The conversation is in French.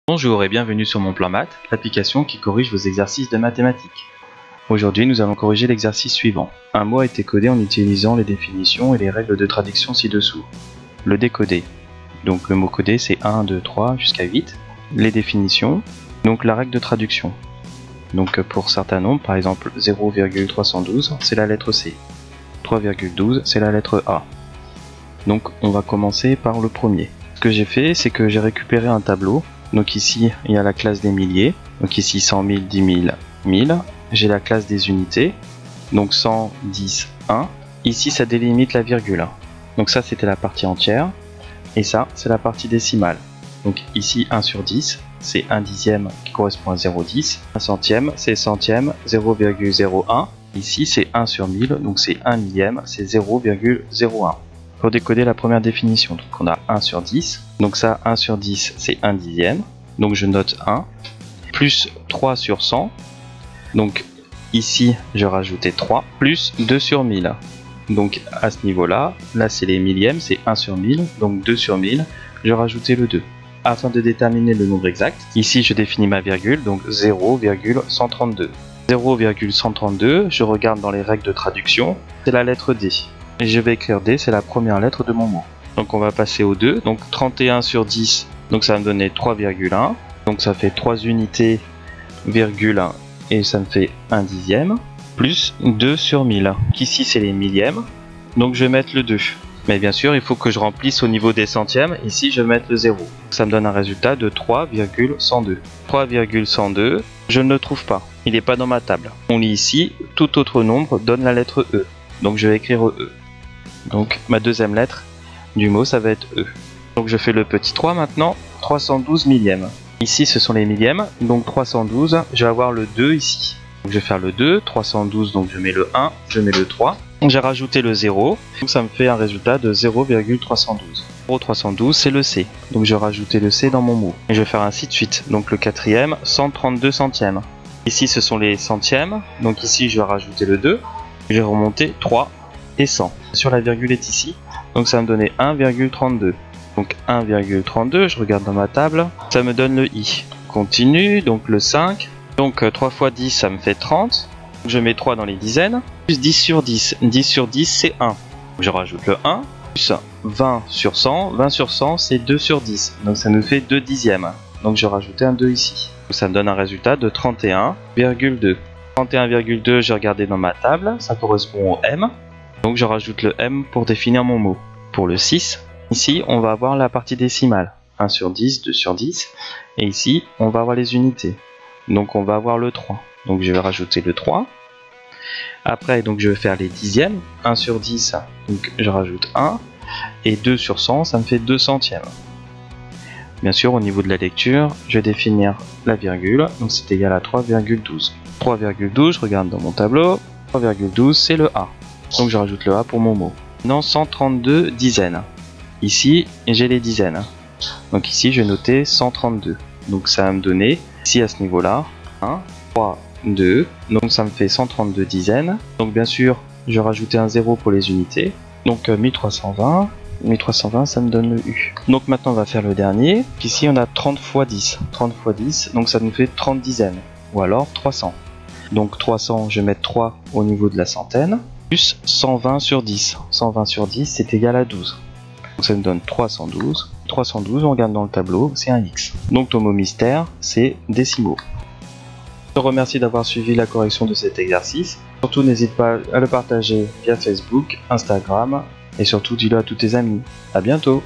Bonjour et bienvenue sur Mon Plan Maths, l'application qui corrige vos exercices de mathématiques. Aujourd'hui, nous allons corriger l'exercice suivant. Un mot a été codé en utilisant les définitions et les règles de traduction ci-dessous. Le décoder. Donc le mot codé c'est 1, 2, 3 jusqu'à 8. Les définitions. Donc la règle de traduction. Donc pour certains nombres, par exemple 0,312, c'est la lettre C. 3,12, c'est la lettre A. Donc on va commencer par le premier. Ce que j'ai fait, c'est que j'ai récupéré un tableau. Donc ici, il y a la classe des milliers. Donc ici, 100 000, 10 000, 1000. J'ai la classe des unités. Donc 100, 10, 1. Ici, ça délimite la virgule. Donc ça, c'était la partie entière. Et ça, c'est la partie décimale. Donc ici, 1 sur 10, c'est 1 dixième qui correspond à 0,10. 1 centième, c'est centième, 0,01. Ici, c'est 1 sur 1000, donc c'est 1 millième, c'est 0,01. Pour décoder la première définition, donc on a 1 sur 10, donc ça 1 sur 10 c'est 1 dixième, donc je note 1, plus 3 sur 100, donc ici je rajoutais 3, plus 2 sur 1000, donc à ce niveau là c'est les millièmes, c'est 1 sur 1000, donc 2 sur 1000, je rajoutais le 2. Afin de déterminer le nombre exact, ici je définis ma virgule, donc 0,132. 0,132, je regarde dans les règles de traduction, c'est la lettre D. Et je vais écrire D, c'est la première lettre de mon mot. Donc on va passer au 2, donc 31 sur 10, donc ça va me donner 3,1, donc ça fait 3 unités, virgule 1, et ça me fait 1 dixième, plus 2 sur 1000, qu'ici c'est les millièmes, donc je vais mettre le 2. Mais bien sûr, il faut que je remplisse au niveau des centièmes, ici je vais mettre le 0. Ça me donne un résultat de 3,102. 3,102, je ne le trouve pas, il n'est pas dans ma table. On lit ici, tout autre nombre donne la lettre E, donc je vais écrire E. Donc ma deuxième lettre du mot ça va être E. Donc je fais le petit 3 maintenant, 312 millièmes. Ici ce sont les millièmes, donc 312, je vais avoir le 2 ici. Donc je vais faire le 2, 312 donc je mets le 1, je mets le 3. J'ai rajouté le 0, donc ça me fait un résultat de 0,312. 0,312 c'est le C, donc je vais rajouter le C dans mon mot. Et je vais faire ainsi de suite, donc le quatrième, 132 centièmes. Ici ce sont les centièmes, donc ici je vais rajouter le 2, je vais remonter 3 et 100. Sur la virgule est ici, donc ça va me donner 1,32. Donc 1,32, je regarde dans ma table, ça me donne le I. Continue, donc le 5, donc 3 fois 10 ça me fait 30, je mets 3 dans les dizaines, plus 10 sur 10, 10 sur 10 c'est 1, je rajoute le 1, plus 20 sur 100, 20 sur 100 c'est 2 sur 10, donc ça nous fait 2 dixièmes, donc je rajoutais un 2 ici. Donc ça me donne un résultat de 31,2. 31,2 j'ai regardé dans ma table, ça correspond au M. Donc je rajoute le M pour définir mon mot. Pour le 6, ici on va avoir la partie décimale. 1 sur 10, 2 sur 10. Et ici on va avoir les unités. Donc on va avoir le 3. Donc je vais rajouter le 3. Après donc je vais faire les dixièmes. 1 sur 10, donc je rajoute 1. Et 2 sur 100, ça me fait 2 centièmes. Bien sûr au niveau de la lecture, je vais définir la virgule. Donc c'est égal à 3,12. 3,12, je regarde dans mon tableau. 3,12 c'est le A. Donc je rajoute le A pour mon mot. Maintenant 132 dizaines. Ici j'ai les dizaines. Donc ici je vais noter 132. Donc ça va me donner, ici à ce niveau là, 1, 3, 2. Donc ça me fait 132 dizaines. Donc bien sûr je vais rajouter un 0 pour les unités. Donc 1320. 1320 ça me donne le U. Donc maintenant on va faire le dernier. Ici on a 30 fois 10. 30 fois 10, donc ça nous fait 30 dizaines. Ou alors 300. Donc 300, je vais mettre 3 au niveau de la centaine. Plus 120 sur 10. 120 sur 10, c'est égal à 12. Donc ça me donne 312. 312, on regarde dans le tableau, c'est un X. Donc le mot mystère, c'est décimaux. Je te remercie d'avoir suivi la correction de cet exercice. Surtout, n'hésite pas à le partager via Facebook, Instagram, et surtout dis-le à tous tes amis. A bientôt!